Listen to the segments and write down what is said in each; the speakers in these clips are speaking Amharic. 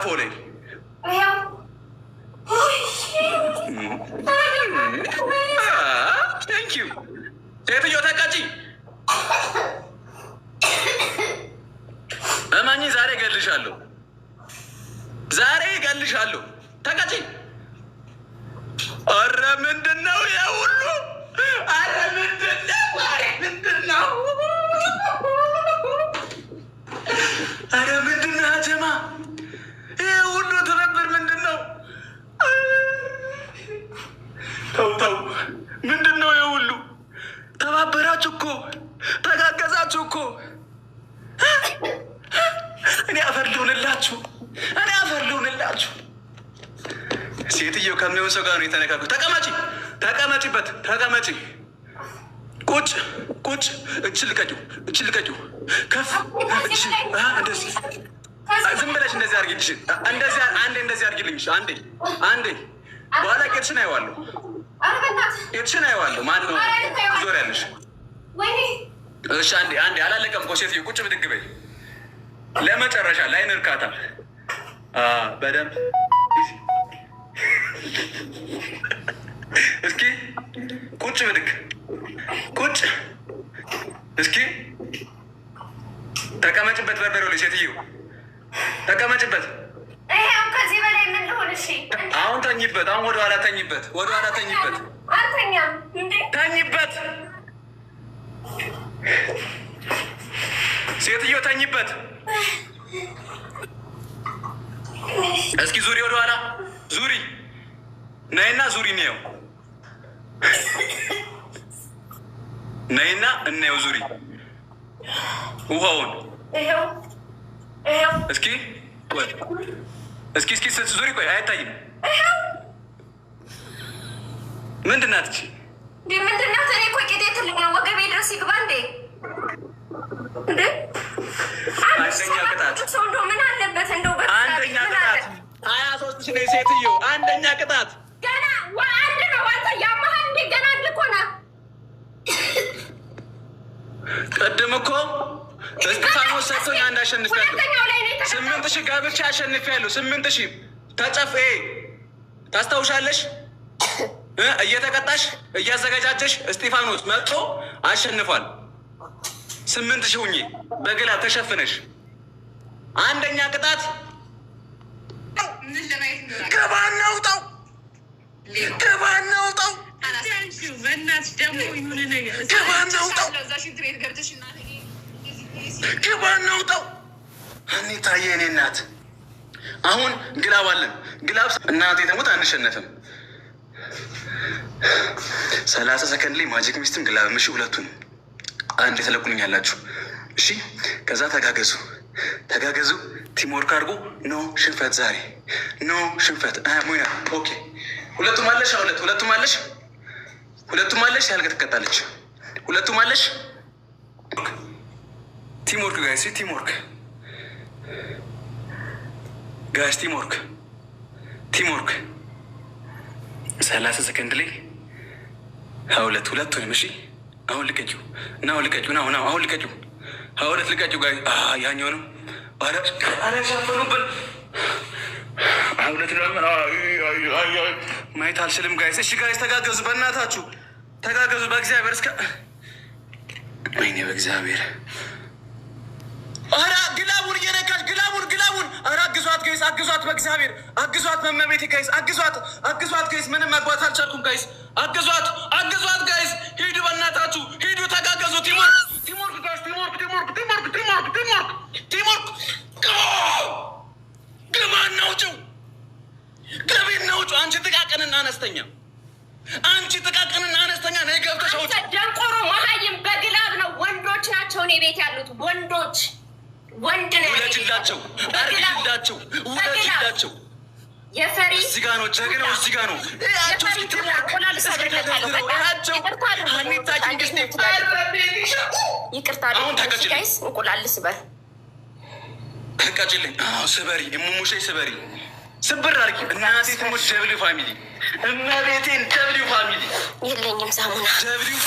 Foley. Thank you. ሴትዮ ተቀጪ። እማኝ ዛሬ እገልሻለሁ። ዛሬ እገልሻለሁ። ተቀጪ። ኧረ ምንድን ነው የሁሉ? ኧረ ምንድን ነው? ኧረ ምንድን ነው? ኧረ ምንድን ነው ጀማ? ይሄ ሁሉ ትብብር ምንድን ነው? ተው ተው፣ ምንድን ነው ይሄ ሁሉ? ተባበራችሁ እኮ ተጋገዛችሁ እኮ። እኔ አፈር ልሁንላችሁ፣ እኔ አፈር ልሁንላችሁ። ሴትየው ከሚሆን ሰው ጋር ነው የተነካኩ። ተቀመጪ፣ ተቀመጪበት፣ ተቀመጪ። ቁጭ ቁጭ። እች ልቀቂው፣ እች ልቀቂው። ከፍ እንደዚህ ዝም ብለሽ እንደዚህ አድርጊልሽ። እንደዚህ አንዴ እንደዚህ አድርጊልኝ። አንዴ አንዴ። በኋላ ቄትሽን አይዋለሁ፣ ቄትሽን አይዋለሁ። ማን ነው ዞር ያለሽ? እሺ አንዴ አንዴ። አላለቀም እኮ ሴትዮ። ቁጭ ብድግ በይ። ለመጨረሻ ላይን እርካታ በደንብ እስኪ ቁጭ ብድግ ቁጭ። እስኪ ተቀመጭበት። በርበሬው ላይ ሴትዮ ተቀመጭበት። ከዚህ በላይ ምን ልሆን? እሺ አሁን ተኝበት። አሁን ወደኋላ ተኝበት፣ ወደኋላ ተኝበት። አልተኛም እንዴ? ተኝበት ሴትዮ ተኝበት። እስኪ ዙሪ፣ ወደኋላ ዙሪ። ነይና ዙሪ። እንየው፣ ነይና እንየው። ዙሪ ውሃውን። እስኪ እስኪ እስኪ ዙሪ። ቆይ አይታይም። ምንድን ናት? ምንድን ናት? እኔ እኮ ቄጤ ትልኛ ወገቤ ድረስ ይግባ እንዴ? አንደኛ ቅጣት ሰው እንደው ምን አለበት እንደው አንደኛ ቅጣት 23 ሺህ ሴትዮ አንደኛ ቅጣት ገና አንድ ነው። አንተ ያመሃል እንዴ? ገና ልኮና ቅድም እኮ እስጢፋኖስ ሰጥቶኝ አንድ አሸንፊያለሁ። 8,000 ጋብቻ አሸንፊያለሁ። 8,000 ተጨፍ ታስታውሻለሽ? እየተቀጣሽ እያዘጋጃጀሽ እስጢፋኖስ መጥቶ አሸንፏል። 8,000 ሁኜ በግላ ተሸፍነሽ አንደኛ ቅጣት ገባና ውጣው፣ ገባና ውጣው፣ ገባና ውጣው፣ ገባና ውጣው። እኔ ታየ እኔ እናት አሁን ግላብ አለን። ግላብ እናቴ ተሞት አንሸነፍም። 30 ሰከንድ ላይ ማጂክ ሚስትም ግላብ ምሽ ሁለቱን አንድ የተለቁልኝ ያላችሁ። እሺ ከዛ ተጋገዙ፣ ተጋገዙ። ቲምወርክ አድርጎ ኖ ሽንፈት፣ ዛሬ ኖ ሽንፈት። ሙያ ኦኬ። ሁለቱም አለሽ፣ ሁለቱም አለሽ፣ ሁለቱም አለሽ። ያልገ ትቀጣለች። ሁለቱም አለሽ። ቲምወርክ ጋይስ፣ ቲምወርክ ጋይስ፣ ቲምወርክ፣ ቲምወርክ። 30 ሰከንድ ላይ ሁለቱንም። እሺ አሁን ልቀቂው እና አሁን ልቀቂው እና አሁን ልቀቂው። ሁለት ልቀቂው ጋይ ያኛው ነው። አረ ሻፈኑብን። ሁለት ማየት አልችልም ጋይስ። እሺ ጋይስ ተጋገዙ፣ በእናታችሁ ተጋገዙ። በእግዚአብሔር እስከ ወይኔ በእግዚአብሔር። አረ ግላቡን እየነካች ግላቡን፣ ግላቡን። አረ አግዟት ጋይስ፣ አግዟት በእግዚአብሔር አግዟት። መመቤቴ ጋይስ አግዟት፣ አግዟት ጋይስ። ምንም መግባት አልቻልኩም ጋይስ። አግዟት፣ አግዟት ጋይስ። ሂዱ በእናታችሁ ሂዱ፣ ተጋገዙ። ቲምወርክ፣ ቲምወርክ ጋይስ፣ ቲምወርክ፣ ቲምወርክ፣ ቲምወርክ፣ ቲምወርክ፣ ቲምወርክ፣ ቲምወርክ። ግባ እናውጭው፣ ገቢ እናውጭው። አንቺ ጥቃቅንና አነስተኛ፣ አንቺ ጥቃቅንና አነስተኛ ነይ ገብተሽ አውጪ። ደንቆሮ መሀይም በግላብ ነው። ወንዶች ናቸው እኔ ቤት ያሉት ወንዶች። ወንድ ነው። ውለጅላቸው፣ አርግላቸው፣ ውለጅላቸው። የፈሪ እዚህ ጋ ነው ጀግናው፣ እዚህ ጋ ነው ያቸው። ይቅርታ ጋይስ፣ እንቁላል ስበር፣ ተቀጭልኝ። ስበሪ፣ እሙሙሼ ስበሪ፣ ስብር አድርጊ። እናቴ ትሞች። ደብሊው ፋሚሊ፣ እመቤቴን ደብሊው ፋሚሊ። የለኝም ሳሙና። ደብሊው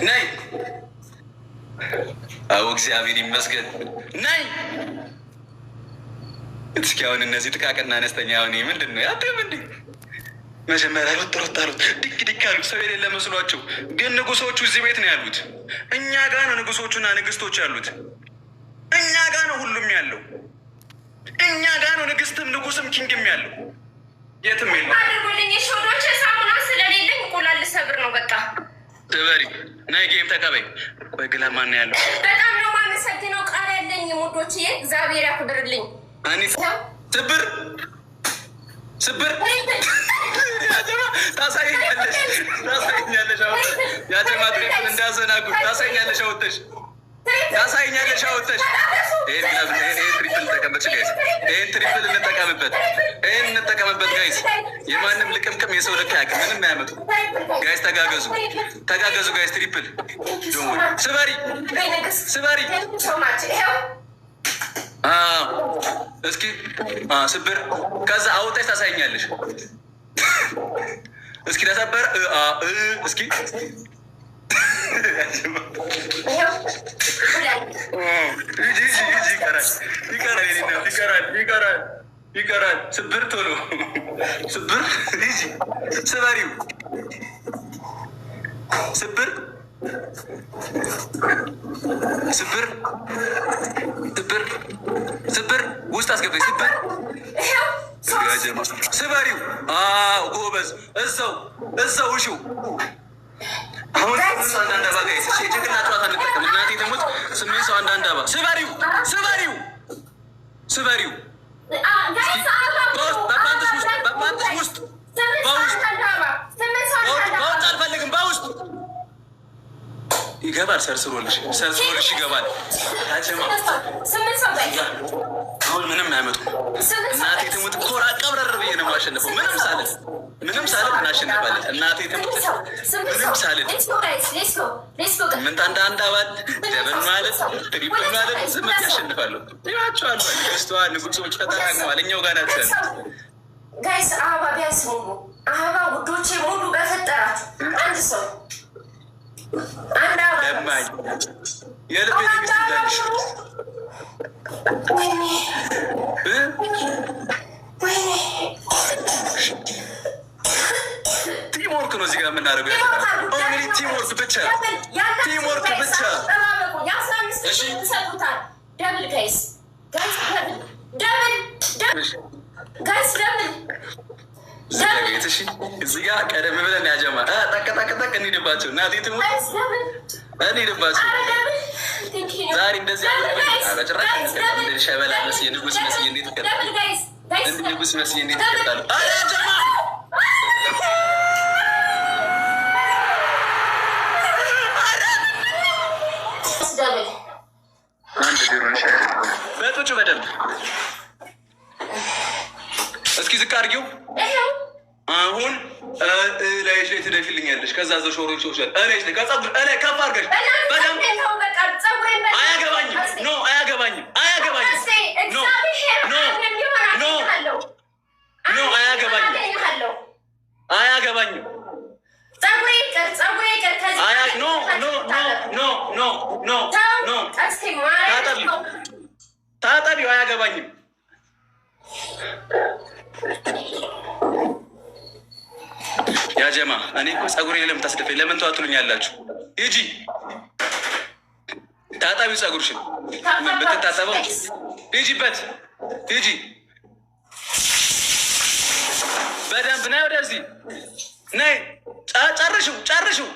ነይ። አዎ እግዚአብሔር ይመስገን። ነይ እስኪ አሁን እነዚህ ጥቃቅና አነስተኛ አሁን ምንድን ነው ያተም እንዴ? መጀመሪያ ሮጣሉት ዲክ አሉ። ሰው የሌለ መስሏቸው፣ ግን ንጉሶቹ እዚህ ቤት ነው ያሉት። እኛ ጋ ነው ንጉሶቹና ንግስቶች ያሉት። እኛ ጋ ነው ሁሉም ያለው። እኛ ጋ ነው ንግስትም ንጉስም ኪንግም ያለው። የትም የለም። አድርጉልኝ ሾዶች ሳሙና ስለሌለኝ እንቁላል ልሰብር ነው በቃ። ትበሪ ናይ ጌም ተቀበይ። ቆይ ግላ ማን ያለው? በጣም ነው የማመሰግነው። ቃል ያለኝ ሙዶች እግዚአብሔር ያክብርልኝ። አኒ ስብር ስብር ታሳይኛለሽ። አሁን ያጀማ ትሪፕል እንዳዘናጉ ታሳይኛለሽ። አወጥተሽ ታሳይኛለሽ። አወጥተሽ ይሄን ትሪፕል እንጠቀምበት ጋይስ። ይሄን ትሪፕል እንጠቀምበት። ይሄን እንጠቀምበት ጋይስ። የማንም ልቅምቅም የሰው ልክ ያውቅ ምንም አያመጡ ጋይስ። ተጋገዙ ጋይስ። ትሪፕል ስበሪ ስበሪ። እስኪ ስብር ከዛ አውጣሽ ታሳይኛለሽ። እስኪ ተሰበር እስኪ ይቀራል። ስብር ቶሎ ስብር ስበሪው ስብር ስብር ስብር ስብር ውስጥ አስገባኝ። ስብር ስበሪው ጎበዝ። እዛው እሺው። አሁን አንዳንድ አባ ጋይስ ጭቅላ ጨዋታ እንጠቀም። እናቴ ትሙት 8 ሰው አንዳንድ አባ ስበሪው በፓንትስ ውስጥ በውስጥ አልፈልግም። በውስጥ ይገባል። ሰርስሮልሽ ይገባል። አሁን ምንም አያመጡም። እናቴ ትሙት ኮራ ቀብረር ብዬ ነው የማሸንፈው። ምንም ሳልል እናሸንፋለን። እናቴ ትሙት ምንም ሳልል ምንት አንድ አባል ደብን ማለት ትሪፕል ማለት ዝምት ያሸንፋለሁ። ይዋቸዋል። ክርስቶዋ ንጉሶች ተጠራቅመዋል። እኛው ጋር ናቸው ጋይስ። አበባ ቢያንስ ሙሉ አበባ ውዶቼ ሙሉ በፈጠራችሁ አንድ ሰው አንድ አበባ ለማኝ የልቤ ንግስት እንዳለሽ ቲምወርክ ነው እዚህ ጋር የምናደርገው። ኦንሊ ቲምወርክ ብቻ። ደብል ጋይስ እዚህ ጋር ቀደም ብለን ያጀማ ጠቅጠቅጠቅ እንሂድባቸው። እናቴ ትሙት እንሂድባቸው። ዛሬ እንደዚህ በጭራሽ ሸበላ መስዬ ንጉስ መስዬ እንዴት ይቀጣሉ? ንጉስ መስዬ እንዴት ይቀጣሉ? ያጀማ በጦቹ በደንብ እስኪ ዝቅ አድርጊው። አሁን ላይሽ ላይ ትደፊልኛለሽ። ከዛ ዘ ሾሮች ይወስዳል። ላይሽ ላይ ከጸጉር ላይ ከፍ አድርገሽ በደንብ አያገባኝም። ኖ አያገባኝም። ኖ አያገባኝም። ታጠቢው አያገባኝም። ያጀማ እኔ እኮ ጸጉሬ ለምን ታስደፈኝ? ለምን ተዋትሉኛላችሁ? ሂጂ ታጠቢው ጸጉርሽን። ብትታጠበው ሂጂበት። ሂጂ በደንብ ነይ፣ ወደዚህ ነይ። ጨርሽው።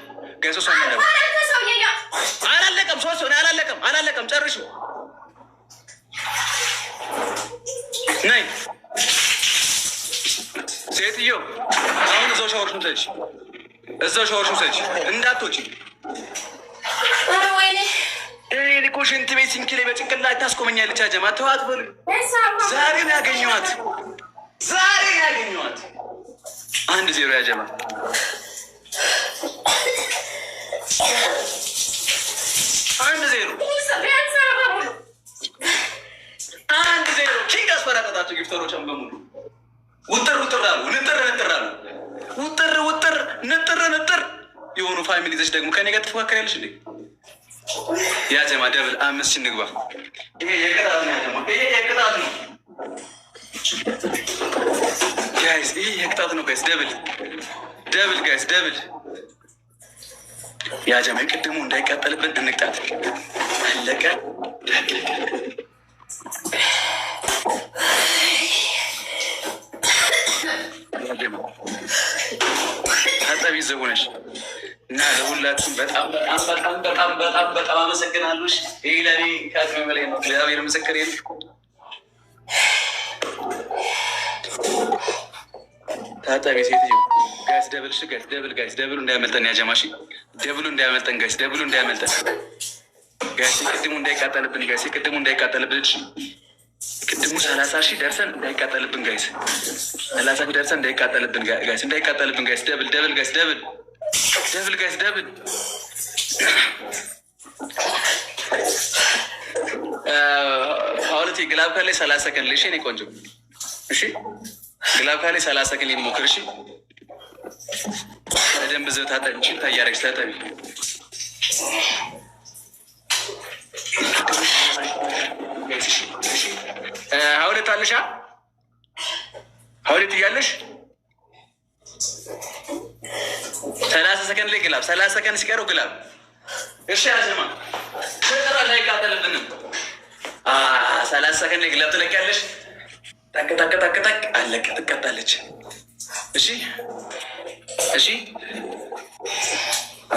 ገሶ አላለቀም። ሶስት አላለቀም። ጨርሽው። ነይ ሴትዮ። አሁን እዛው ሻወርሽን ሰጂ እንዳትወጪ። እኮ ሽንት ቤት ሲንክ ላይ በጭንቅላት ታስቆመኛለች። አጀማ ተዋት በሉ። ዛሬ ነው ያገኘኋት። 1-0 ያጀማ። አንድ ዜሮ ኪንግ አስፈራጠጣቸው። ጊፍተሮችን በሙሉ ውጥር አሉ። ንጥር የሆኑ ፋሚሊ ዘች ደግሞ ከኔ ጋር ትፎካከሪያለሽ እንዴ? ያጀማ ደብል 5 እንግባ። ይሄ የቅጣት ነው። ጋይስ ይህ የቅጣት ነው ጋይስ። ደብል ጋይስ ደብል። ያ ጀማይ ቅድሙ እንዳይቃጠልብን እንቅጣት። አለቀ። ታጠቢ ዘቡነሽ እና ለሁላችሁም በጣም አመሰግናለሁ። ይህ ለእኔ ከአቅሜ በላይ ነው። እግዚአብሔር ምስክር የለ። ታጠቢ ሴትዮ። ጋይስ ደብል ጋይስ ደብል ጋይስ ደብሉ እንዳያመልጠን ያጀማሽ ደብሉ እንዳያመልጠን ጋይስ ደብሉ እንዳያመልጠን ጋይስ። ቅድሙ እንዳይቃጠልብን ጋይስ ቅድሙ እንዳይቃጠልብን ቅድሙ 30 ሺህ ደርሰን እንዳይቃጠልብን ጋይስ 30 ሺህ ደርሰን እንዳይቃጠልብን ጋይስ እንዳይቃጠልብን ጋይስ ደብል ጋይስ ደብል ጋይስ ደብል። ሀውለቴ ግላብ ካላይ 30 ሰከንድ ልሽ ኔ ቆንጆ። እሺ ግላብ ካላይ 30 ሰከንድ ሊሞክር። እሺ በደንብ ዘው ታጠንች ታያረግች ታጠቢ። ሀውለት አለሻ ሀውለት እያለሽ 30 ሰከንድ ላይ ግላብ 30 ሰከንድ ሲቀረው ግላብ። እሺ አዘማ ተጠራሽ አይቃጠልብንም። 30 ሰከንድ ላይ ግላብ ትለቂያለሽ። ጠቅ አለቀ። ትቀጣለች። እሺ እሺ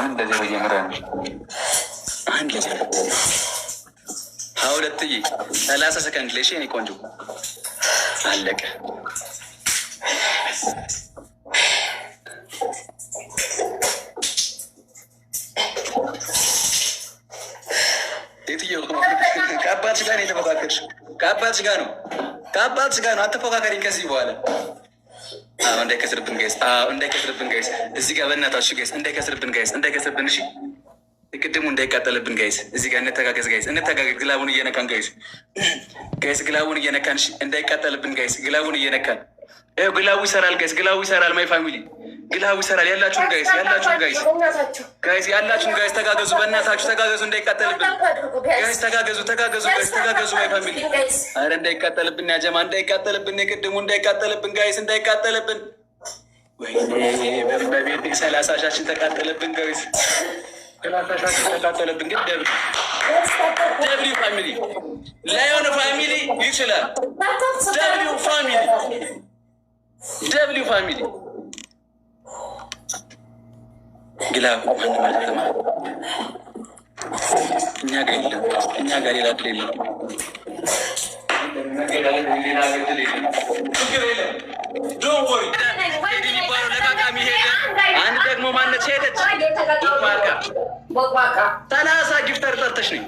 እንደዚህ በየምራ አንድ ለዘ ሀውለትዬ 30 ሰከንድ ላይ እሺ እኔ ቆንጆ አለቀ። ከአባትሽ ጋር ነው የተፎካከርሽ። ከአባትሽ ጋር ነው አትፎካከሪኝ ከዚህ በኋላ። እንዳይከስርብን ጋይስ እንዳይከስርብን ጋይስ። እዚህ ጋር በእናታችሁ ጋይስ እንዳይከስርብን ጋይስ እንዳይከስርብን። እሺ ቅድሙ እንዳይቃጠልብን ጋይስ። እዚህ ጋር እንተጋገዝ ጋይስ እንተጋገዝ። ግላቡን እየነካን ጋይስ ግላቡን እየነካን እንዳይቃጠልብን ጋይስ ግላቡን እየነካን። ይኸው ግላቡ ይሰራል ጋይስ ግላቡ ይሰራል። ማይ ፋሚሊ ግላቡ ይሰራል። ያላችሁን ጋይስ ያላችሁን ጋይስ ተጋገዙ። በእናታችሁ ተጋገዙ እንዳይቃጠልብን ጋይስ ተጋገዙ ጋይስ ተጋገዙ። ማይ ፋሚሊ አረ እንዳይቃጠልብን ያጀማ እንዳይቃጠልብን የቅድሙ እንዳይቃጠልብን ጋይስ እንዳይቃጠልብን። ወይኔ በቤት 30 ሻችን ተቃጠለብን ጋይስ 30 ሻችን ተቃጠለብን። ግን ደብሊው ፋሚሊ ላይሆነ ፋሚሊ ይችላል። ደብሊው ፋሚሊ ግላብ ማንም አልተማ እኛ ጋር የለም። እኛ ጋር ሌላ ድል የለም። ለቃቃሚ ሄደ። አንድ ደግሞ ማነች ሄደች። ሰላሳ ጊፍተር ጠርተሽ ነኝ።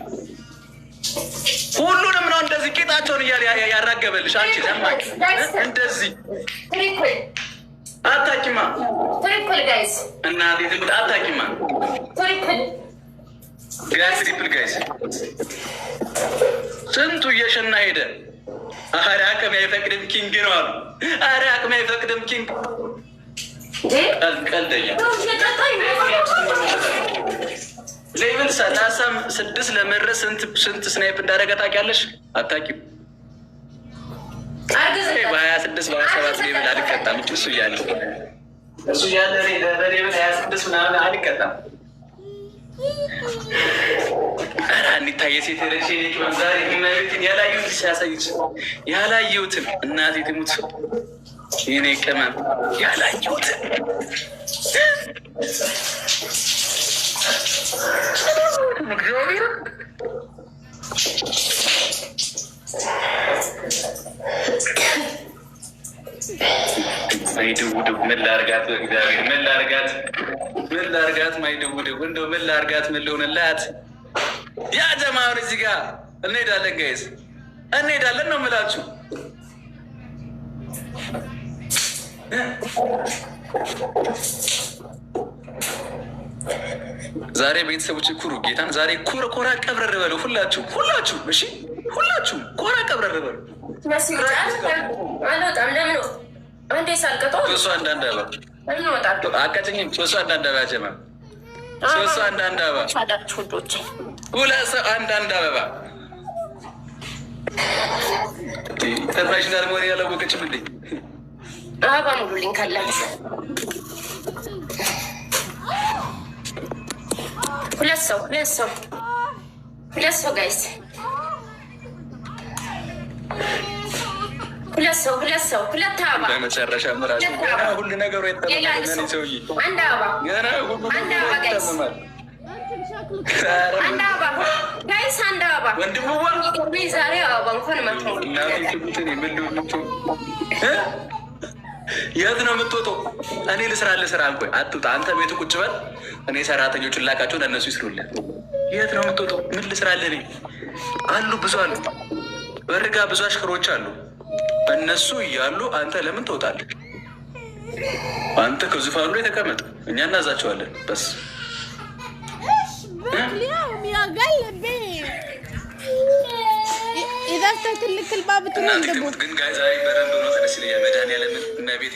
ሁሉንም ነው እንደዚህ ቂጣቸውን እያለ ያራገበልሽ። አንቺ ለማቂ እንደዚህ አታኪማ ትሪፕል ጋይስ እና ትሪፕል አታኪማ ትሪፕል ጋይስ ትሪፕል ጋይስ ስንቱ እየሸና ሄደ። አረ አቅም አይፈቅድም ኪንግ ነው አሉ። አረ አቅም አይፈቅድም ኪንግ ቀልደኛ ሌቭል 36 ለመድረስ ስንት ስናይፕ እንዳደረገ ታውቂያለሽ? አታውቂም? በ26 በ27 ሌቭል አልቀጣም። እሱ እያለ በሌቭል 26 ምናምን አልቀጣም። ኧረ አኒታ የሴት ረሽኔት መዛሪ መቤትን ያላየሁትን ሲያሳይች ያላየሁትን እናቴ ትሙት የኔ ቅመም ያላየሁትን እግዚአብሔር ማይደውደው ምን ላርጋት? በእግዚአብሔር ምን ላርጋት? ማይደውደው እንደው ምን ላርጋት? ምን ልሆንላት? ያ ጀማውን እዚህ ጋር እንሄዳለን ጋይስ እንሄዳለን ነው የምላችሁ። ዛሬ ቤተሰቦች ኩሩ ጌታን ዛሬ ኮራ ቀብረር በሉ ሁላችሁ። እሺ ሁላችሁ ኮራ ቀብረር በሉ። አንዴ ሳልቀጠው እሱ አንዳንድ አበባ አቀጭኝም። እሱ አንዳንድ አበባ ጀማ እሱ አንዳንድ አበባ ሁለት ሰው አንዳንድ አበባ ኢንተርናሽናል መሆን ያላወቀችም እንዴ? አበባ ሙሉልኝ ካላችሁ ሁለት ሰው ጋይስ ሁለት አበባ በመጨረሻ ምራጭ ሁሉ ነገሩ የተጠቀመ ሰውዬ አንድ አበባ ጋይስ አንድ አበባ ጋይስ አንድ አበባ ወንድምዋ ዛሬ አበባ እንኳን ማትሞሉ የት ነው የምትወጣው? እኔ ልስራ እንኳን አትውጣ። አንተ ቤቱ ቁጭ በል። እኔ ሰራተኞቹን ላካቸው ለእነሱ ይስሩልን። የት ነው የምትወጣው? ምን ልስራልህ? እኔ አሉ ብዙ አሉ፣ በርጋ ብዙ አሽከሮች አሉ። እነሱ እያሉ አንተ ለምን ትወጣለህ? አንተ ከዙፋኑ ላይ ተቀመጥ፣ እኛ እናዛቸዋለን። በስ إذا فتحت لك الباب تقول ግን ጋይ ዛሬ በረንዶ ነው ተነስ ይለኛል። መድኃኒዓለምን እና ቤቴ